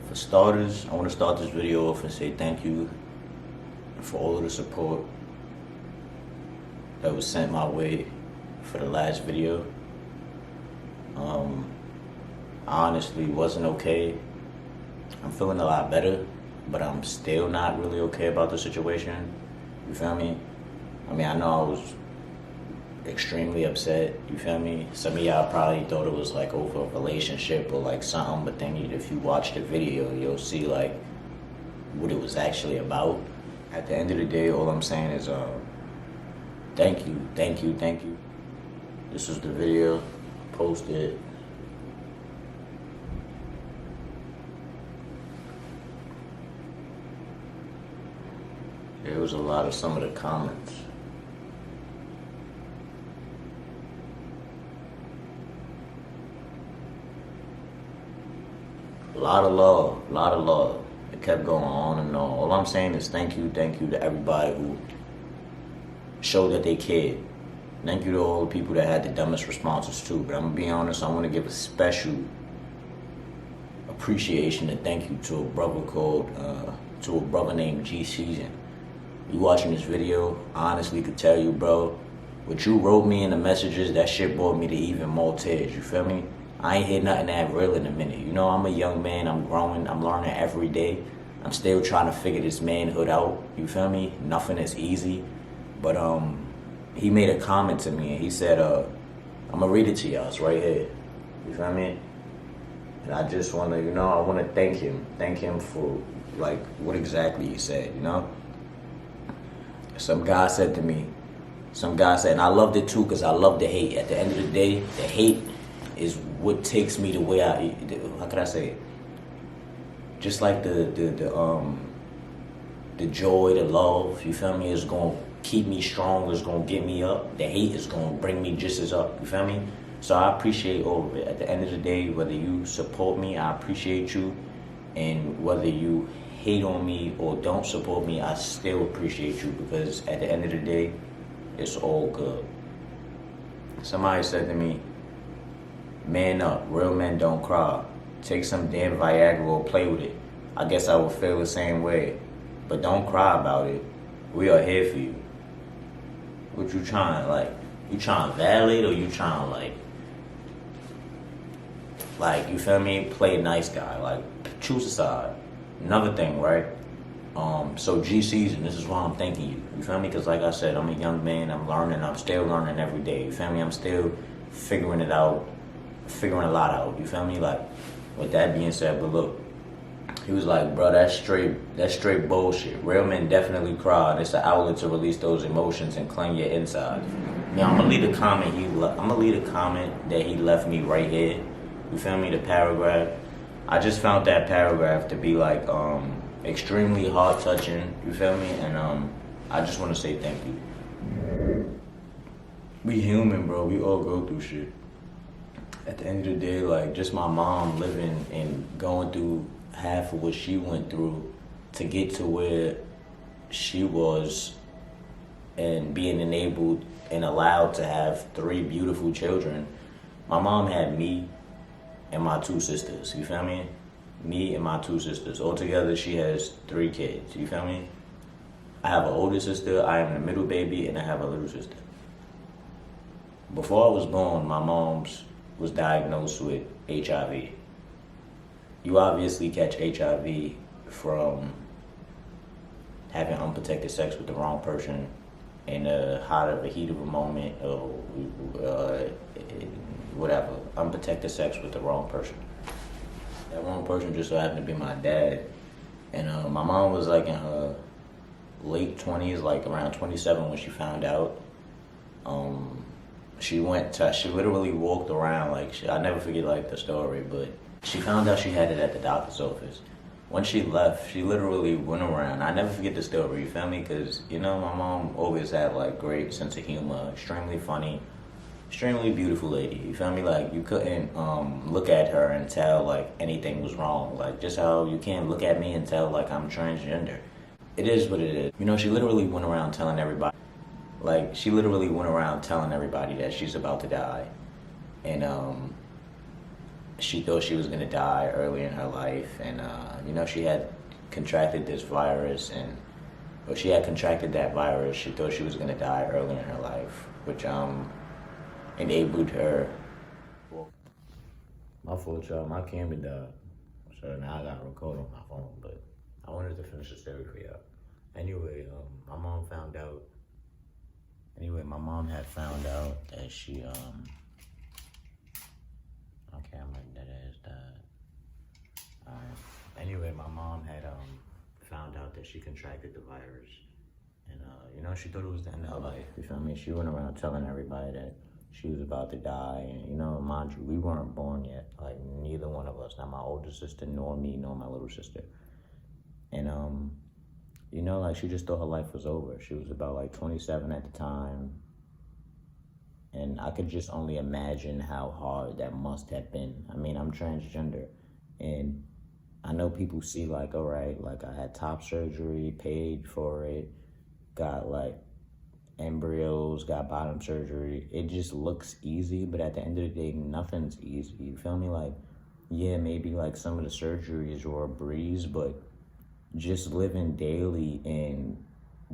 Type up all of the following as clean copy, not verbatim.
For starters, I want to start this video off and say thank you for all of the support that was sent my way for the last video. I honestly wasn't okay. I'm feeling a lot better, but I'm still not really okay about the situation. You feel me? I mean, I know I was extremely upset, you feel me? Some of y'all probably thought it was like over a relationship or like something, but then if you watch the video, you'll see like what it was actually about. At the end of the day, all I'm saying is thank you, thank you, thank you. This was the video posted. There was a lot of some of the comments. A lot of love, a lot of love. It kept going on and on. All I'm saying is thank you to everybody who showed that they cared. Thank you to all the people that had the dumbest responses too. But I'm gonna be honest, I want to give a special appreciation and thank you to a brother named G Season. You watching this video, I honestly could tell you, bro, what you wrote me in the messages, that shit brought me to even more tears, you feel me? I ain't hear nothing that real in a minute. You know, I'm a young man, I'm growing, I'm learning every day. I'm still trying to figure this manhood out, you feel me? Nothing is easy. But he made a comment to me and he said, I'm gonna read it to y'all, it's right here. You feel me? And I just wanna, I wanna thank him for like what exactly he said, you know? Some guy said to me, and I loved it too because I love the hate. At the end of the day, the hate is what takes me the way how can I say it? Just like the joy, the love, you feel me, is gonna keep me strong, is gonna get me up. The hate is gonna bring me just as up, you feel me? So I appreciate all of it. At the end of the day, whether you support me, I appreciate you. And whether you hate on me or don't support me, I still appreciate you because at the end of the day, it's all good. Somebody said to me, man up, real men don't cry. Take some damn Viagra or play with it. I guess I would feel the same way. But don't cry about it. We are here for you. What you trying, like, you trying to validate or you trying to like, you feel me, play a nice guy, like, choose a side. Another thing, right? So G Season, this is why I'm thanking you. You feel me? Because like I said, I'm a young man, I'm learning, I'm still learning every day. You feel me? I'm still figuring it out, figuring a lot out. You feel me? Like, with that being said, but look, he was like, bro, that's straight bullshit. Real men definitely cry. It's an outlet to release those emotions and clean your inside. Now, I'm gonna leave a comment that he left me right here. You feel me? The paragraph. I just found that paragraph to be like extremely heart touching. You feel me? And I just want to say thank you. We human, bro. We all go through shit. At the end of the day, like, just my mom living and going through half of what she went through to get to where she was and being enabled and allowed to have 3 beautiful children. My mom had me and my 2 sisters, you feel me? Me and my 2 sisters. Altogether, she has 3 kids, you feel me? I have an older sister, I am the middle baby, and I have a little sister. Before I was born, my mom's was diagnosed with HIV. You obviously catch HIV from having unprotected sex with the wrong person in the heat of a moment, or whatever. Unprotected sex with the wrong person. That wrong person just so happened to be my dad. And my mom was like in her late 20s, like around 27 when she found out. She literally walked around, like, I never forget like the story, but she found out she had it at the doctor's office. When she left, she literally went around. I never forget the story, you feel me? Because, my mom always had like great sense of humor, extremely funny, extremely beautiful lady, you feel me? Like, you couldn't look at her and tell like anything was wrong. Like, just how you can't look at me and tell like I'm transgender. It is what it is. She literally went around telling everybody. She literally went around telling everybody that she's about to die. And she thought she was gonna die early in her life, and she had contracted this virus, and well, she had contracted that virus. She thought she was gonna die early in her life, which enabled her. My fault, y'all. My camera died, so now I gotta record on my phone. But I wanted to finish the story for y'all. Anyway, my mom found out. Anyway, my mom had found out that she my camera dead ass died. Anyway, my mom had found out that she contracted the virus, and she thought it was the end of her life. You feel me? She went around telling everybody that she was about to die, and mind you, we weren't born yet. Like neither one of us, not my older sister, nor me, nor my little sister. And like she just thought her life was over. She was about like 27 at the time. And I could just only imagine how hard that must have been. I mean, I'm transgender, and I know people see like, all right, like I had top surgery, paid for it, got like embryos, got bottom surgery. It just looks easy, but at the end of the day, nothing's easy. You feel me? Like, yeah, maybe like some of the surgeries were a breeze, but just living daily and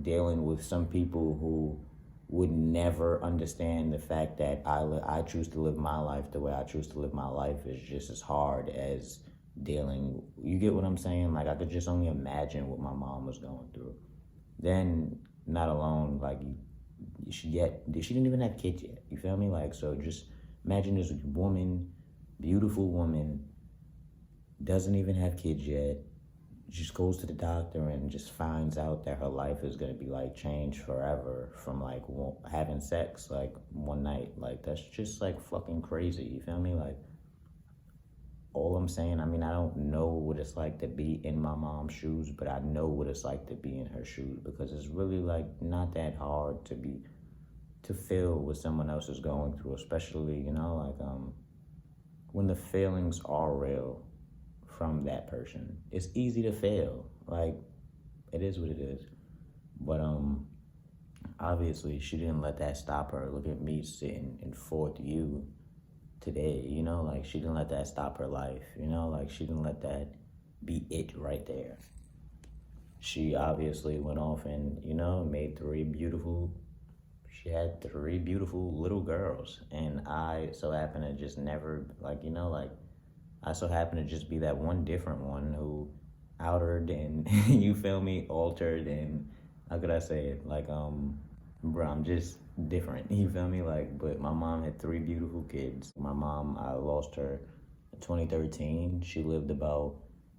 dealing with some people who would never understand the fact that I choose to live my life the way I choose to live my life is just as hard as dealing. You get what I'm saying? Like I could just only imagine what my mom was going through. Then, not alone, like she didn't even have kids yet. You feel me? Like, so just imagine this woman, beautiful woman, doesn't even have kids yet, just goes to the doctor and just finds out that her life is gonna be like changed forever from like having sex like one night. Like that's just like fucking crazy. You feel me? Like all I'm saying, I mean, I don't know what it's like to be in my mom's shoes, but I know what it's like to be in her shoes, because it's really like not that hard to feel what someone else is going through, especially, like when the feelings are real from that person. It's easy to fail. Like, it is what it is. But obviously she didn't let that stop her. Look at me sitting in 4th U today, like she didn't let that stop her life, like she didn't let that be it right there. She obviously went off and, made she had 3 beautiful little girls, and I so happen to just never, I so happen to just be that one different one who outered and, you feel me, altered, and how could I say it? Like, bro, I'm just different, you feel me? Like, but my mom had 3 beautiful kids. My mom, I lost her in 2013. She lived about,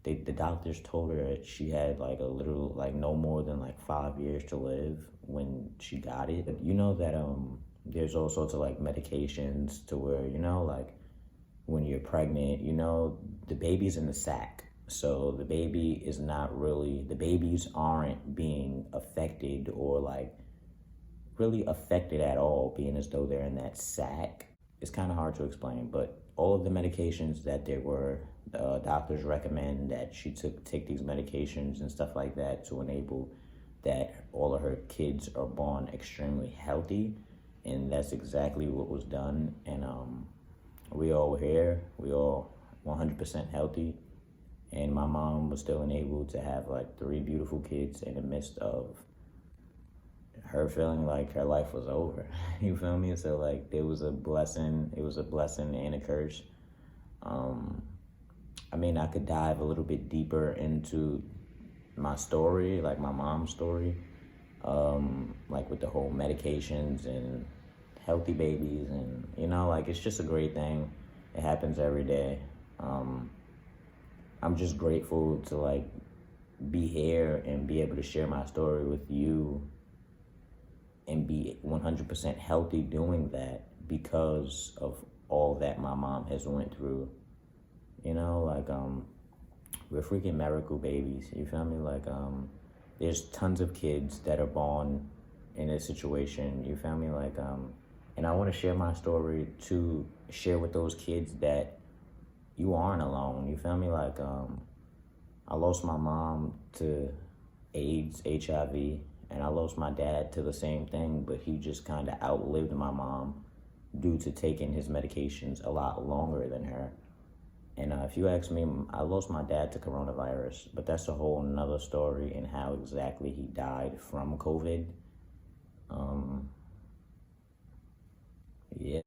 the doctors told her that she had like a little, like no more than like 5 years to live when she got it. But that there's all sorts of like medications to where, like when you're pregnant, the baby's in the sac. So the babies aren't being affected or like really affected at all, being as though they're in that sac. It's kind of hard to explain, but all of the medications that there were, doctors recommend that she take these medications and stuff like that to enable that all of her kids are born extremely healthy, and that's exactly what was done. And we all were here, we all 100% healthy, and my mom was still enabled to have like 3 beautiful kids in the midst of her feeling like her life was over. You feel me? So like it was a blessing and a curse. I mean, I could dive a little bit deeper into my story, like my mom's story, like with the whole medications and healthy babies, and like it's just a great thing. It happens every day. I'm just grateful to like be here and be able to share my story with you and be 100% healthy doing that because of all that my mom has went through. We're freaking miracle babies, you feel me? Like, there's tons of kids that are born in this situation, you feel me? Like, and I want to share my story to share with those kids that you aren't alone, you feel me? Like, I lost my mom to AIDS, HIV, and I lost my dad to the same thing, but he just kind of outlived my mom due to taking his medications a lot longer than her. And if you ask me, I lost my dad to coronavirus, but that's a whole nother story and how exactly he died from COVID.